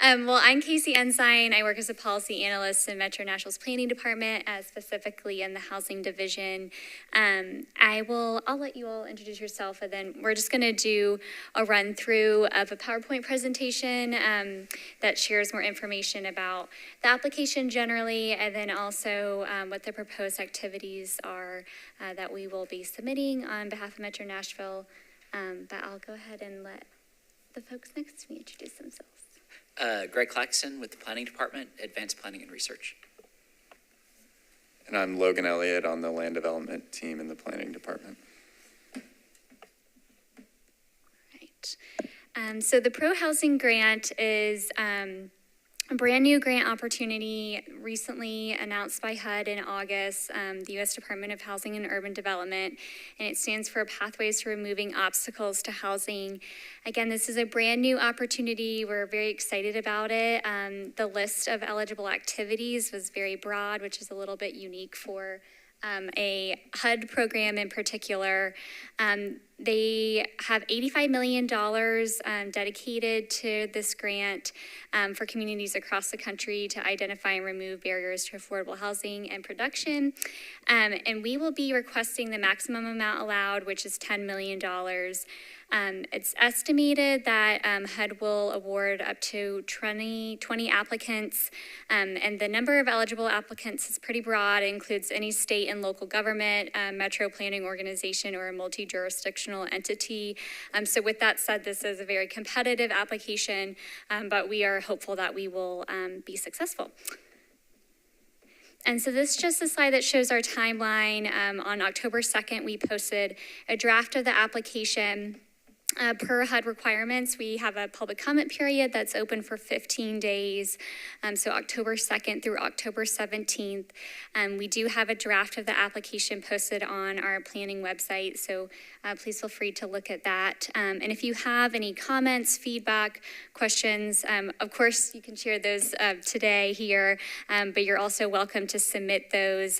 Well, I'm Casey Ensign. I work as a policy analyst in Metro Nashville's planning department, specifically in the housing division. I'll let you all introduce yourself, and then we're just going to do a run through of a PowerPoint presentation that shares more information about the application generally, and then also what the proposed activities are that we will be submitting on behalf of Metro Nashville. But I'll go ahead and let the folks next to me introduce themselves. Greg Claxton with the Planning Department, Advanced Planning and Research. And I'm Logan Elliott on the Land Development team in the Planning Department. Right. So the Pro Housing Grant is a brand new grant opportunity recently announced by HUD in August, the U.S. Department of Housing and Urban Development, and it stands for Pathways to Removing Obstacles to Housing. Again, this is a brand new opportunity. We're very excited about it. The list of eligible activities was very broad, which is a little bit unique for a HUD program in particular. They have $85 million dedicated to this grant for communities across the country to identify and remove barriers to affordable housing and production. And we will be requesting the maximum amount allowed, which is $10 million. It's estimated that HUD will award up to 20 applicants, and the number of eligible applicants is pretty broad. It includes any state and local government, metro planning organization, or a multi-jurisdictional entity. So with that said, this is a very competitive application, but we are hopeful that we will be successful. And so this is just a slide that shows our timeline. On October 2nd, we posted a draft of the application. Per HUD requirements, we have a public comment period that's open for 15 days, so October 2nd through October 17th. We do have a draft of the application posted on our planning website, so please feel free to look at that. And if you have any comments, feedback, questions, of course you can share those today here, but you're also welcome to submit those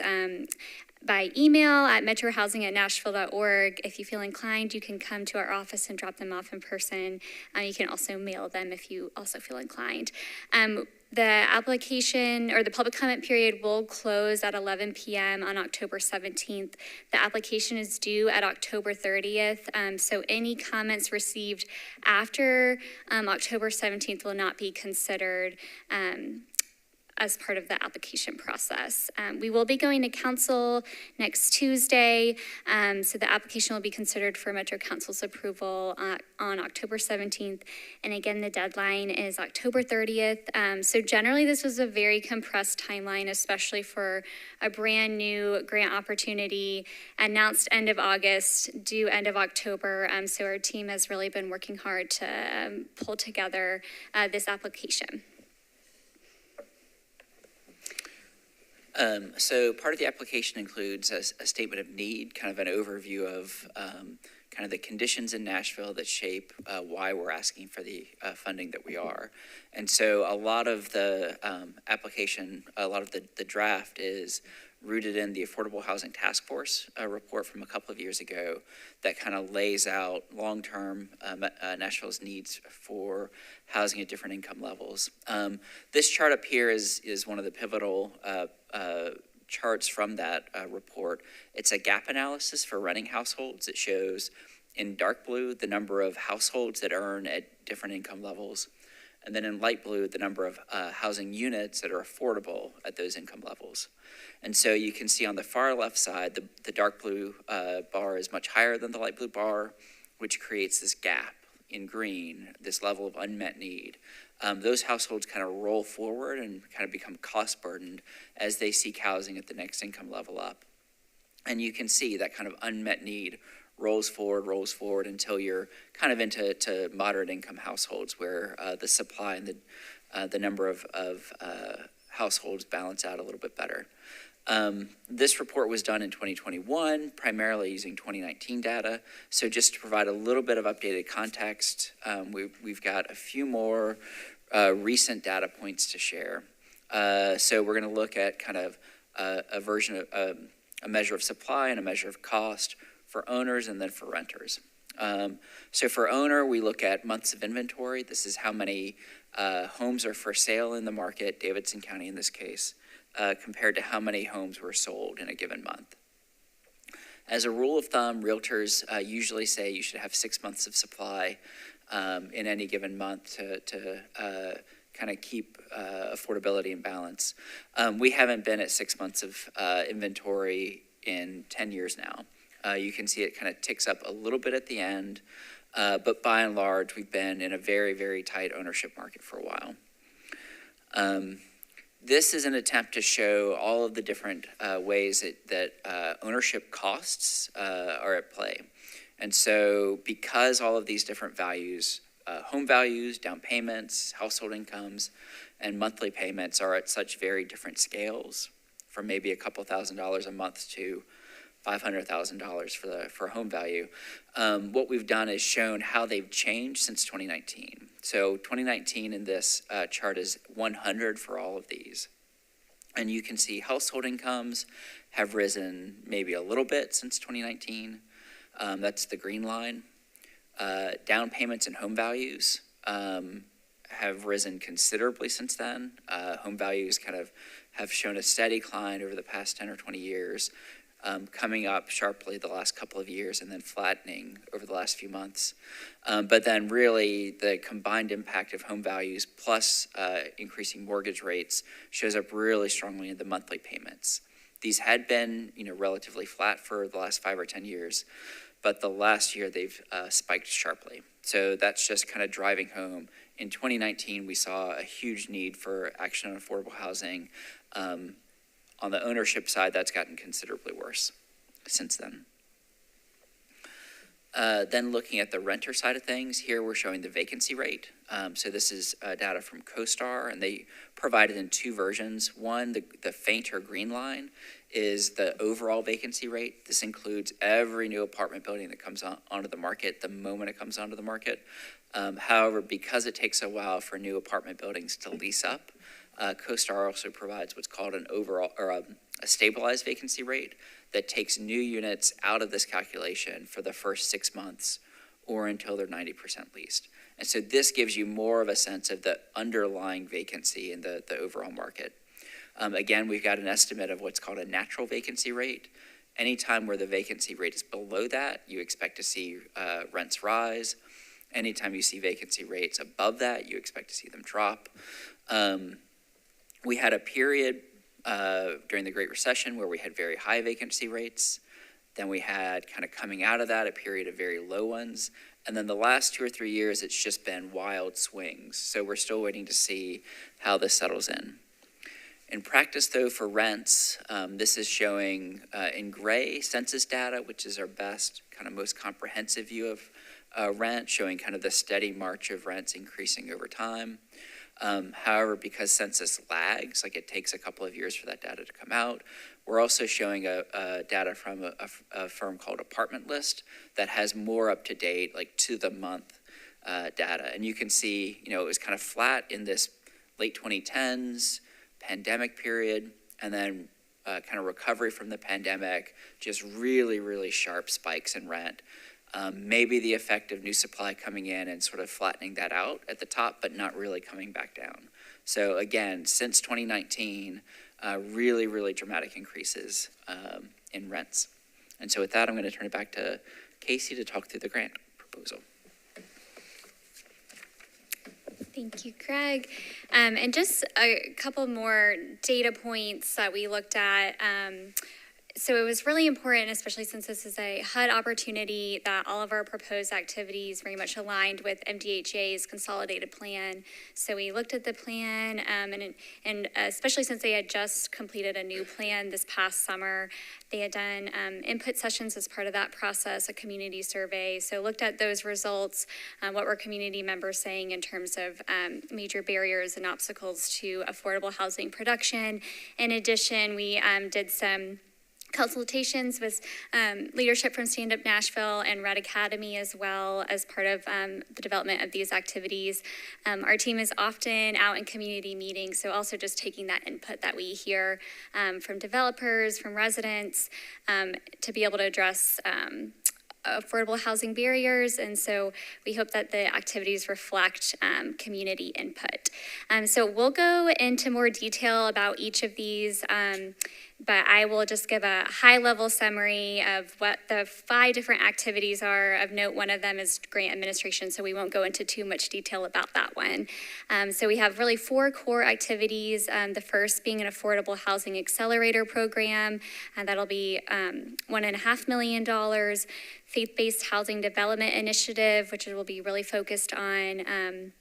by email at metrohousing@nashville.org. If you feel inclined, you can come to our office and drop them off in person. You can also mail them if you also feel inclined. The application or the public comment period will close at 11 p.m. on October 17th. The application is due at October 30th, so any comments received after October 17th will not be considered as part of the application process. We will be going to council next Tuesday, so the application will be considered for Metro Council's approval on October 17th, and again, the deadline is October 30th. So generally, this was a very compressed timeline, especially for a brand new grant opportunity, announced end of August, due end of October, so our team has really been working hard to pull together this application. So part of the application includes a statement of need, kind of an overview of kind of the conditions in Nashville that shape why we're asking for the funding that we are. And so a lot of the application, a lot of the draft is rooted in the Affordable Housing Task Force report from a couple of years ago that kind of lays out long-term Nashville's needs for housing at different income levels. This chart up here is one of the pivotal charts from that report. It's a gap analysis for renting households. It shows in dark blue the number of households that earn at different income levels, and then in light blue the number of housing units that are affordable at those income levels. And so you can see on the far left side, the dark blue bar is much higher than the light blue bar, which creates this gap in green, this level of unmet need. Those households kind of roll forward and kind of become cost burdened as they seek housing at the next income level up. And you can see that kind of unmet need rolls forward until you're kind of into moderate income households where the supply and the number of households balance out a little bit better. This report was done in 2021, primarily using 2019 data. So just to provide a little bit of updated context, we've got a few more recent data points to share. So we're going to look at kind of a version of a measure of supply and a measure of cost for owners and then for renters. So for owner, we look at months of inventory. This is how many homes are for sale in the market, Davidson County in this case, compared to how many homes were sold in a given month. As a rule of thumb, realtors usually say you should have 6 months of supply in any given month to kind of keep affordability in balance. We haven't been at 6 months of inventory in 10 years now. You can see it kind of ticks up a little bit at the end, but by and large, we've been in a very, very tight ownership market for a while. This is an attempt to show all of the different ways that ownership costs are at play. And so because all of these different values, home values, down payments, household incomes, and monthly payments are at such very different scales, from maybe a couple $1,000s a month to $500,000 for home value. What we've done is shown how they've changed since 2019. So 2019 in this chart is 100 for all of these. And you can see household incomes have risen maybe a little bit since 2019. That's the green line. Down payments and home values have risen considerably since then. Home values kind of have shown a steady climb over the past 10 or 20 years, coming up sharply the last couple of years and then flattening over the last few months. But then really the combined impact of home values plus increasing mortgage rates shows up really strongly in the monthly payments. These had been, relatively flat for the last 5 or 10 years, but the last year they've spiked sharply. So that's just kind of driving home. In 2019, we saw a huge need for action on affordable housing. On the ownership side, that's gotten considerably worse since then. Then looking at the renter side of things, here we're showing the vacancy rate. So this is data from CoStar, and they provided in 2 versions. One, the fainter green line is the overall vacancy rate. This includes every new apartment building that comes onto the market the moment it comes onto the market. However, because it takes a while for new apartment buildings to lease up, CoStar also provides what's called an overall or a stabilized vacancy rate that takes new units out of this calculation for the first 6 months or until they're 90% leased. And so this gives you more of a sense of the underlying vacancy in the overall market. Again, we've got an estimate of what's called a natural vacancy rate. Anytime where the vacancy rate is below that, you expect to see rents rise. Anytime you see vacancy rates above that, you expect to see them drop. We had a period during the Great Recession where we had very high vacancy rates. Then we had, kind of coming out of that, a period of very low ones. And then the last 2 or 3 years, it's just been wild swings. So we're still waiting to see how this settles in. In practice, though, for rents, this is showing in gray census data, which is our best, kind of most comprehensive view of rent, showing kind of the steady march of rents increasing over time. However, because census lags, like it takes a couple of years for that data to come out, we're also showing a data from a firm called Apartment List that has more up-to-date, like to-the-month data. And you can see, it was kind of flat in this late 2010s pandemic period, and then kind of recovery from the pandemic, just really, really sharp spikes in rent. Maybe the effect of new supply coming in and sort of flattening that out at the top, but not really coming back down. So again, since 2019, really, really dramatic increases in rents. And so with that, I'm going to turn it back to Casey to talk through the grant proposal. Thank you, Greg. And just a couple more data points that we looked at. So it was really important, especially since this is a HUD opportunity, that all of our proposed activities very much aligned with MDHA's consolidated plan. So we looked at the plan, and especially since they had just completed a new plan this past summer, they had done input sessions as part of that process, a community survey. So looked at those results, what were community members saying in terms of major barriers and obstacles to affordable housing production. In addition, we did some consultations with leadership from Stand Up Nashville and Red Academy as well as part of the development of these activities. Our team is often out in community meetings, so also just taking that input that we hear from developers, from residents, to be able to address affordable housing barriers, and so we hope that the activities reflect community input. So we'll go into more detail about each of these, but I will just give a high-level summary of what the 5 different activities are. Of note, one of them is grant administration, so we won't go into too much detail about that one. So we have really 4 core activities, the first being an affordable housing accelerator program, and that'll be $1.5 million. Faith-based housing development initiative, which will be really focused on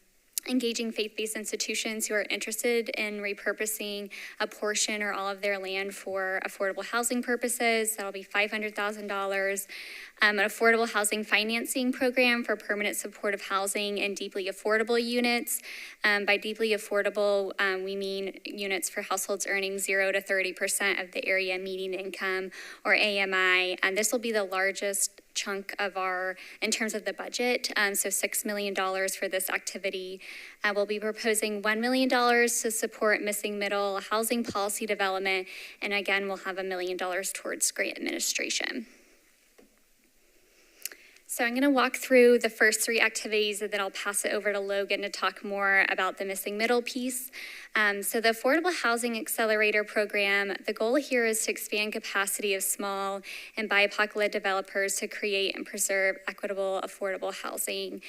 engaging faith-based institutions who are interested in repurposing a portion or all of their land for affordable housing purposes. That'll be $500,000. An affordable housing financing program for permanent supportive housing and deeply affordable units. By deeply affordable, we mean units for households earning 0 to 30% of the area median income, or AMI. And this will be the largest chunk of in terms of the budget, so $6 million for this activity. We'll be proposing $1 million to support missing middle housing policy development, and again, we'll have $1 million towards grant administration. So I'm going to walk through the first 3 activities, and then I'll pass it over to Logan to talk more about the missing middle piece. So the Affordable Housing Accelerator Program, the goal here is to expand capacity of small and BIPOC-led developers to create and preserve equitable, affordable housing.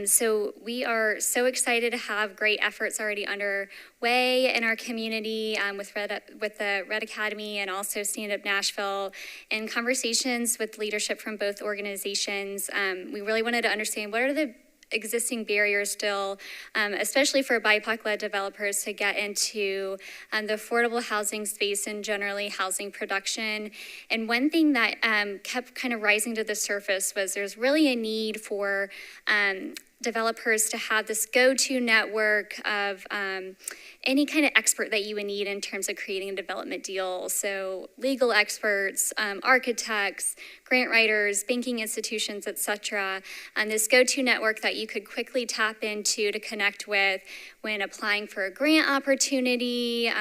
So we are so excited to have great efforts already underway in our community with the Red Academy and also Stand Up Nashville. In conversations with leadership from both organizations, we really wanted to understand what are the existing barriers still, especially for BIPOC-led developers to get into the affordable housing space and generally housing production. And one thing that kept kind of rising to the surface was there's really a need for developers to have this go-to network of any kind of expert that you would need in terms of creating a development deal. So legal experts, architects, grant writers, banking institutions, et cetera. And this go-to network that you could quickly tap into to connect with when applying for a grant opportunity,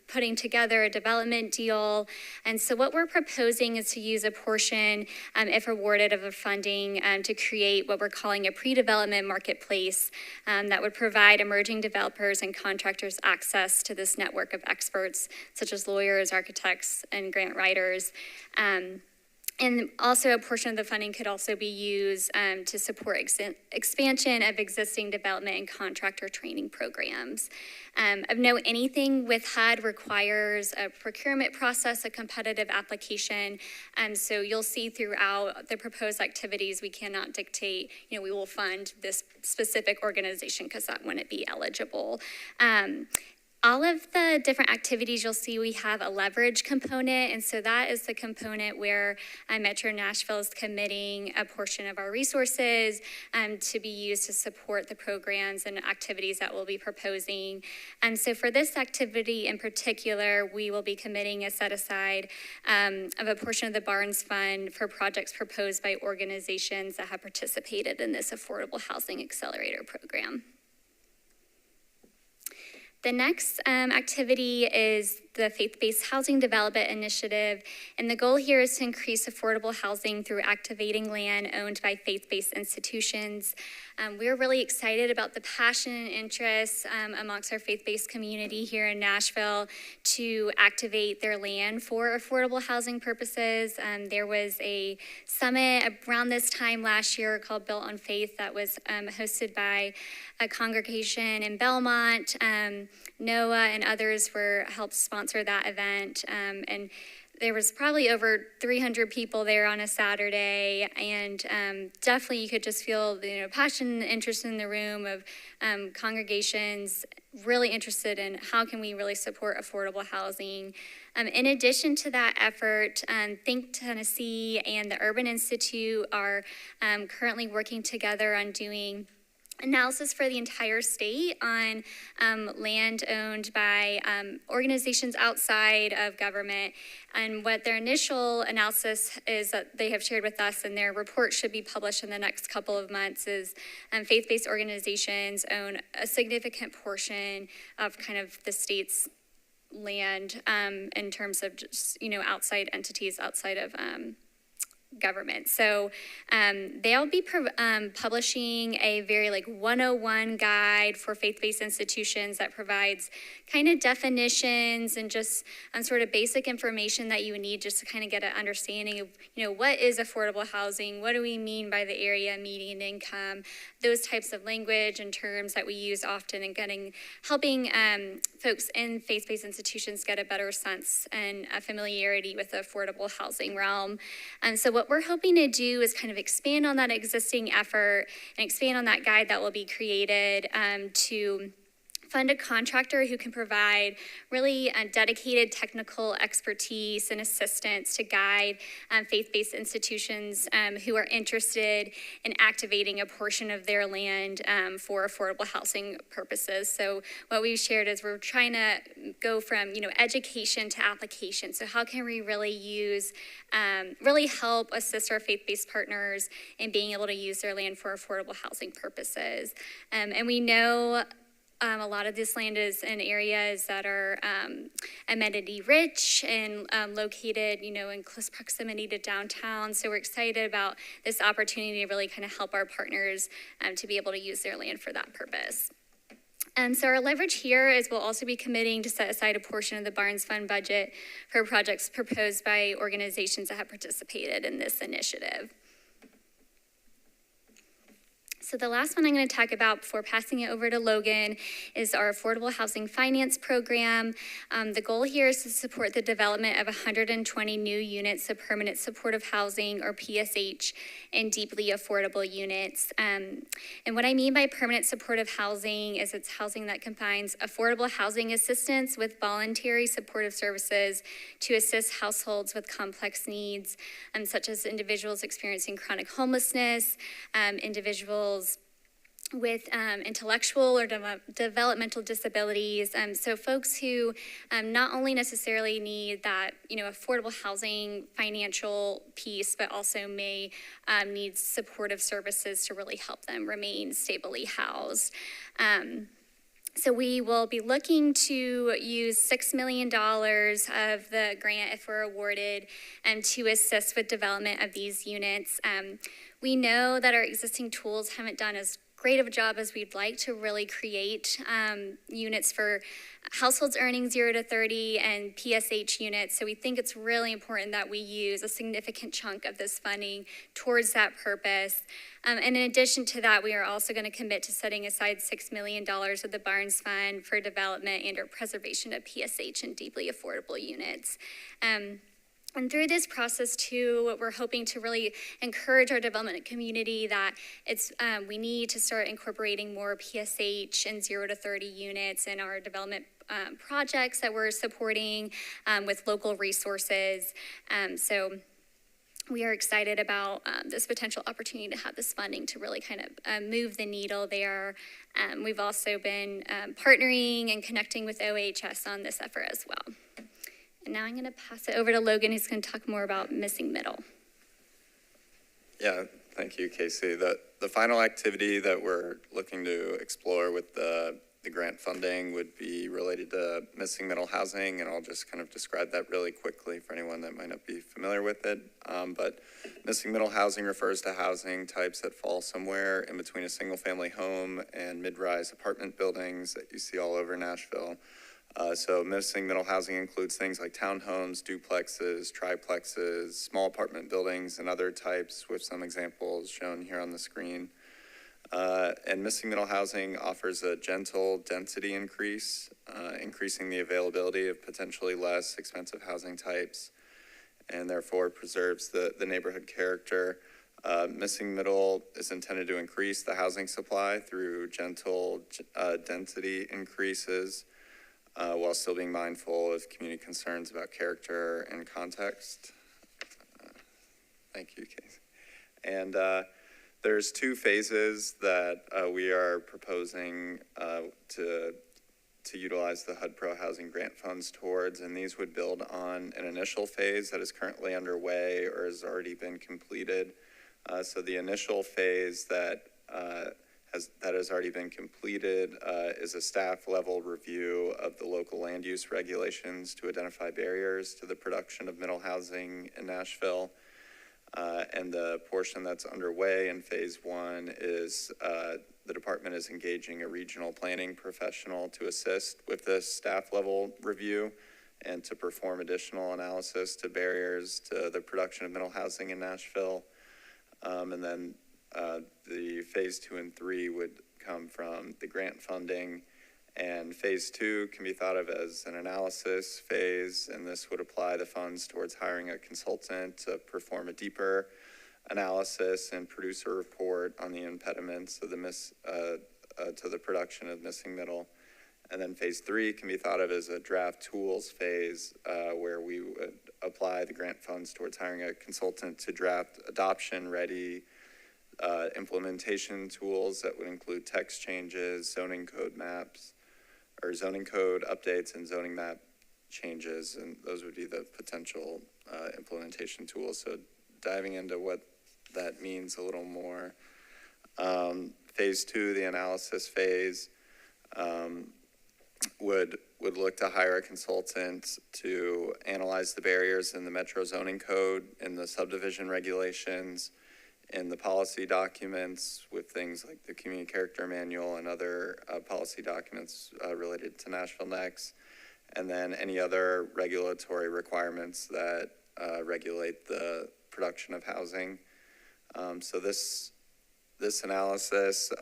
putting together a development deal. And so what we're proposing is to use a portion, if awarded, of the funding to create what we're calling a pre-development marketplace that would provide emerging developers and contractors access to this network of experts, such as lawyers, architects, and grant writers. And also a portion of the funding could also be used to support expansion of existing development and contractor training programs. Of note, anything with HUD requires a procurement process, a competitive application. So you'll see throughout the proposed activities, we cannot dictate, we will fund this specific organization because that wouldn't be eligible. All of the different activities you'll see, we have a leverage component, and so that is the component where Metro Nashville is committing a portion of our resources to be used to support the programs and activities that we'll be proposing. And so for this activity in particular, we will be committing a set aside of a portion of the Barnes Fund for projects proposed by organizations that have participated in this Affordable Housing Accelerator Program. The next activity is the Faith-Based Housing Development Initiative, and the goal here is to increase affordable housing through activating land owned by faith-based institutions. We're really excited about the passion and interest amongst our faith-based community here in Nashville to activate their land for affordable housing purposes. There was a summit around this time last year called Built on Faith that was hosted by a congregation in Belmont. NOAA and others helped sponsor that event, and there was probably over 300 people there on a Saturday, and definitely you could just feel the passion and interest in the room of congregations really interested in how can we really support affordable housing. In addition to that effort, Think Tennessee and the Urban Institute are currently working together on doing analysis for the entire state on land owned by organizations outside of government. And what their initial analysis is that they have shared with us, and their report should be published in the next couple of months, is faith-based organizations own a significant portion of kind of the state's land in terms of just, outside entities outside of government. So they'll be publishing a very 101 guide for faith-based institutions that provides kind of definitions and just sort of basic information that you would need just to kind of get an understanding of, what is affordable housing? What do we mean by the area median income? Those types of language and terms that we use often in helping folks in faith-based institutions get a better sense and a familiarity with the affordable housing realm. So what we're hoping to do is kind of expand on that existing effort and expand on that guide that will be created to fund a contractor who can provide really dedicated technical expertise and assistance to guide faith-based institutions who are interested in activating a portion of their land for affordable housing purposes. So what we've shared is we're trying to go from education to application. So how can we really really help assist our faith-based partners in being able to use their land for affordable housing purposes? And we know a lot of this land is in areas that are amenity rich and located, in close proximity to downtown. So we're excited about this opportunity to really kind of help our partners to be able to use their land for that purpose. So our leverage here is we'll also be committing to set aside a portion of the Barnes Fund budget for projects proposed by organizations that have participated in this initiative. So the last one I'm going to talk about before passing it over to Logan is our Affordable Housing Finance Program. The goal here is to support the development of 120 new units of permanent supportive housing, or PSH, in deeply affordable units. And what I mean by permanent supportive housing is it's housing that combines affordable housing assistance with voluntary supportive services to assist households with complex needs, such as individuals experiencing chronic homelessness, individuals with intellectual or developmental disabilities. So folks who not only necessarily need that, affordable housing financial piece, but also may need supportive services to really help them remain stably housed. So we will be looking to use $6 million of the grant, if we're awarded, to assist with development of these units. We know that our existing tools haven't done as great of a job as we'd like to really create units for households earning 0 to 30 and PSH units. So we think it's really important that we use a significant chunk of this funding towards that purpose. And in addition to that, we are also going to commit to setting aside $6 million of the Barnes Fund for development and or preservation of PSH and deeply affordable units. And through this process, too, we're hoping to really encourage our development community that we need to start incorporating more PSH and 0 to 30 units in our development projects that we're supporting with local resources. So we are excited about this potential opportunity to have this funding to really kind of move the needle there. We've also been partnering and connecting with OHS on this effort as well. And now I'm going to pass it over to Logan, who's going to talk more about missing middle. Yeah, thank you, Casey. The final activity that we're looking to explore with the grant funding would be related to missing middle housing, and I'll just kind of describe that really quickly for anyone that might not be familiar with it. But missing middle housing refers to housing types that fall somewhere in between a single-family home and mid-rise apartment buildings that you see all over Nashville. So missing middle housing includes things like townhomes, duplexes, triplexes, small apartment buildings, and other types, with some examples shown here on the screen. And missing middle housing offers a gentle density increase, increasing the availability of potentially less expensive housing types, and therefore preserves the neighborhood character. Missing middle is intended to increase the housing supply through gentle density increases, while still being mindful of community concerns about character and context. Thank you, Casey. And there's two phases that we are proposing to utilize the HUD Pro Housing Grant Funds towards, and these would build on an initial phase that is currently underway or has already been completed. So the initial phase that has already been completed is a staff level review of the local land use regulations to identify barriers to the production of middle housing in Nashville. And the portion that's underway in phase one is the department is engaging a regional planning professional to assist with this staff level review and to perform additional analysis to barriers to the production of middle housing in Nashville. And then the phase 2 and 3 would come from the grant funding, and phase 2 can be thought of as an analysis phase, and this would apply the funds towards hiring a consultant to perform a deeper analysis and produce a report on the impediments of the to the production of missing middle. And then phase 3 can be thought of as a draft tools phase, where we would apply the grant funds towards hiring a consultant to draft adoption-ready implementation tools that would include text changes, zoning code maps, or zoning code updates and zoning map changes, and those would be the potential implementation tools. So diving into what that means a little more. Phase 2, the analysis phase, would look to hire a consultant to analyze the barriers in the Metro Zoning Code, in the subdivision regulations, in the policy documents with things like the Community Character Manual and other policy documents related to Nashville Next, and then any other regulatory requirements that regulate the production of housing. So this analysis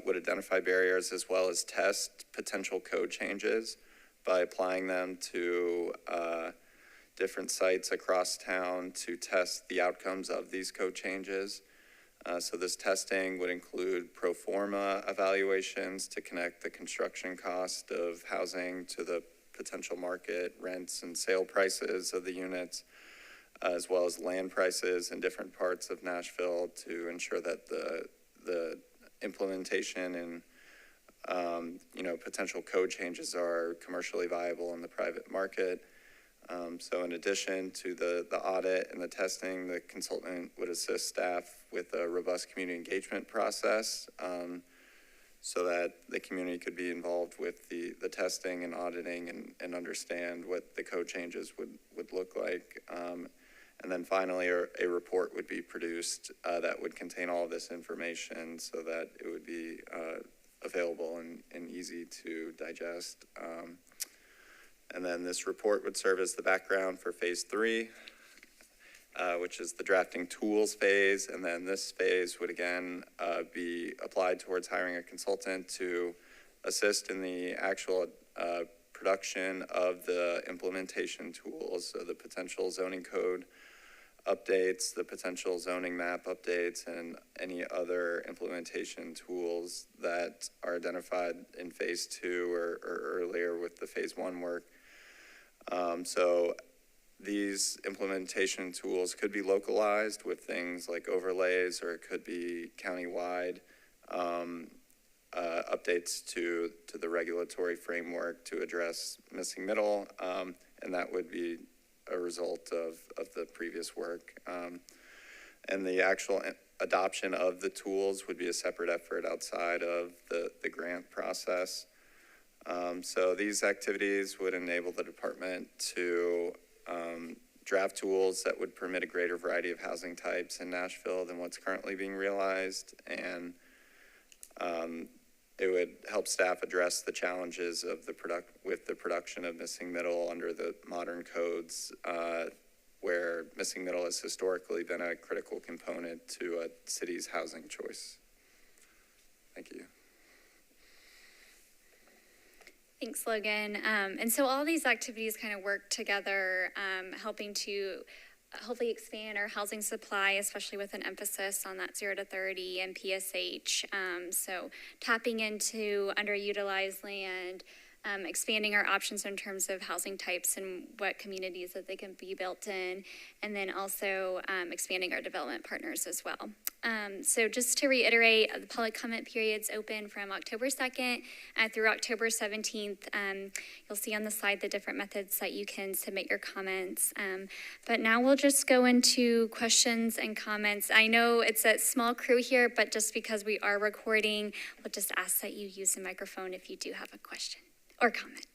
would identify barriers as well as test potential code changes by applying them to different sites across town to test the outcomes of these code changes. So this testing would include pro forma evaluations to connect the construction cost of housing to the potential market rents and sale prices of the units, as well as land prices in different parts of Nashville to ensure that the implementation and potential code changes are commercially viable in the private market. So in addition to the audit and the testing, the consultant would assist staff with a robust community engagement process so that the community could be involved with the testing and auditing and understand what the code changes would look like. And then finally, a report would be produced that would contain all of this information so that it would be available and easy to digest. And then this report would serve as the background for phase 3, which is the drafting tools phase. And then this phase would again be applied towards hiring a consultant to assist in the actual production of the implementation tools, so the potential zoning code updates, the potential zoning map updates, and any other implementation tools that are identified in phase 2 or earlier with the phase 1 work. So these implementation tools could be localized with things like overlays, or it could be countywide updates to the regulatory framework to address missing middle, and that would be a result of the previous work. And the actual adoption of the tools would be a separate effort outside of the grant process. So these activities would enable the department to draft tools that would permit a greater variety of housing types in Nashville than what's currently being realized, and it would help staff address the challenges of the production of missing middle under the modern codes, where missing middle has historically been a critical component to a city's housing choice. Thank you. Thanks, Logan. And so all these activities kind of work together, helping to hopefully expand our housing supply, especially with an emphasis on that 0 to 30 and PSH. So tapping into underutilized land, expanding our options in terms of housing types and what communities that they can be built in, and then also expanding our development partners as well. So just to reiterate, the public comment period's open from October 2nd through October 17th. You'll see on the slide the different methods that you can submit your comments. But now we'll just go into questions and comments. I know it's a small crew here, but just because we are recording, we'll just ask that you use the microphone if you do have a question or comment.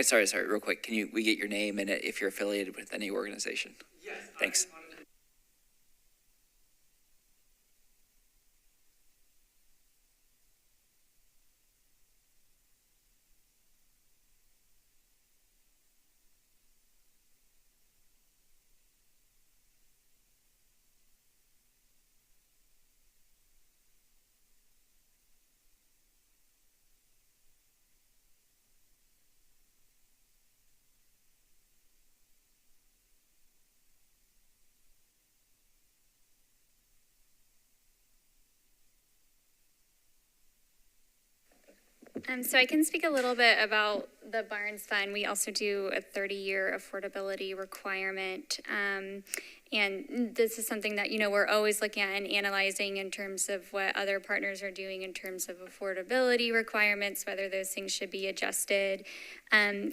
Sorry, real quick. Can we get your name and if you're affiliated with any organization? Yes. Thanks. So I can speak a little bit about the Barnes Fund. We also do a 30-year affordability requirement. And this is something that, we're always looking at and analyzing in terms of what other partners are doing in terms of affordability requirements, whether those things should be adjusted.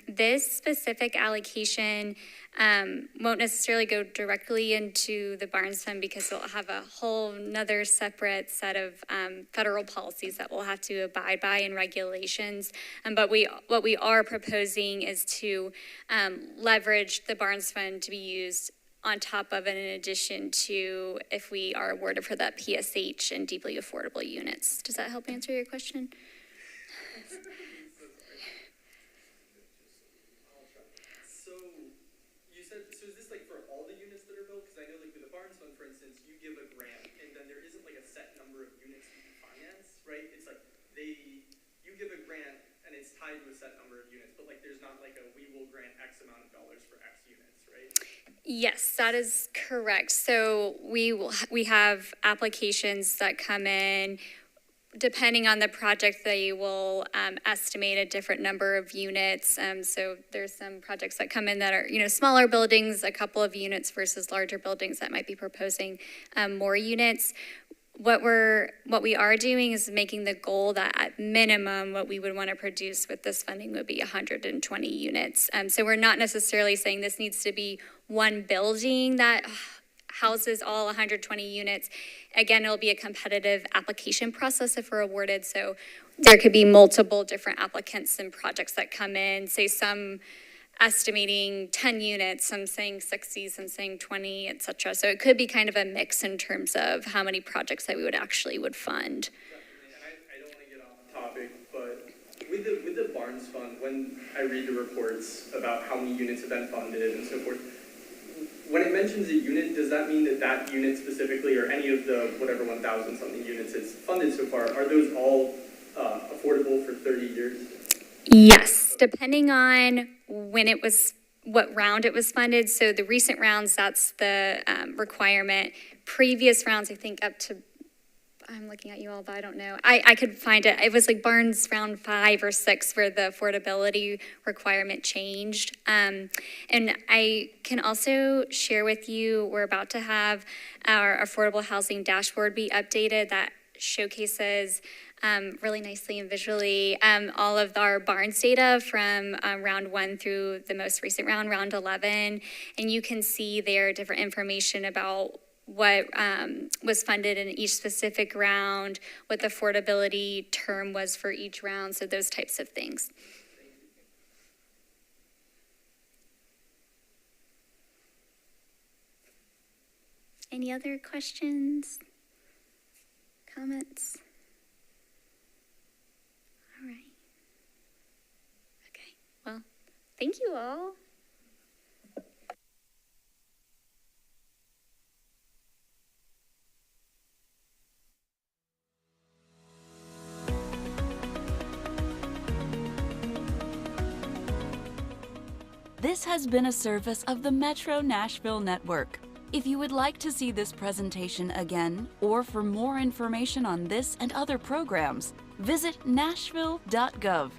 This specific allocation won't necessarily go directly into the Barnes Fund because it'll have a whole nother separate set of federal policies that we'll have to abide by and regulations. But what we are proposing is to leverage the Barnes Fund to be used on top of and in addition to if we are awarded for that PSH and deeply affordable units. Does that help answer your question? So is this like for all the units that are built? Because I know like with the Barnes Fund, for instance, you give a grant and then there isn't like a set number of units you can finance, right? It's like you give a grant and it's tied to a set number of units, but like there's not like we will grant X amount of dollars for X units, right? Yes, that is correct. So we have applications that come in. Depending on the project, they will estimate a different number of units. So there's some projects that come in that are, smaller buildings, a couple of units versus larger buildings that might be proposing more units. What we are doing is making the goal that at minimum what we would want to produce with this funding would be 120 units. So we're not necessarily saying this needs to be one building that houses all 120 units. Again, it'll be a competitive application process if we're awarded. So there could be multiple different applicants and projects that come in, say some estimating 10 units, some saying 60, some saying 20, et cetera. So it could be kind of a mix in terms of how many projects that we would fund. Definitely, and I don't want to get off topic, but with the Barnes Fund, when I read the reports about how many units have been funded and so forth, when it mentions a unit, does that mean that unit specifically, or any of the whatever 1,000 something units it's funded so far, are those all affordable for 30 years? Yes, depending on what round it was funded. So the recent rounds, that's the requirement. Previous rounds, I think up to, I'm looking at you all, but I don't know. I could find it. It was like Barnes round 5 or 6 where the affordability requirement changed. And I can also share with you, we're about to have our affordable housing dashboard be updated that showcases really nicely and visually all of our Barnes data from round 1 through the most recent round 11. And you can see there different information about what was funded in each specific round, what the affordability term was for each round, so those types of things. Any other questions, comments? All right. Okay, well, thank you all. This has been a service of the Metro Nashville Network. If you would like to see this presentation again, or for more information on this and other programs, visit nashville.gov.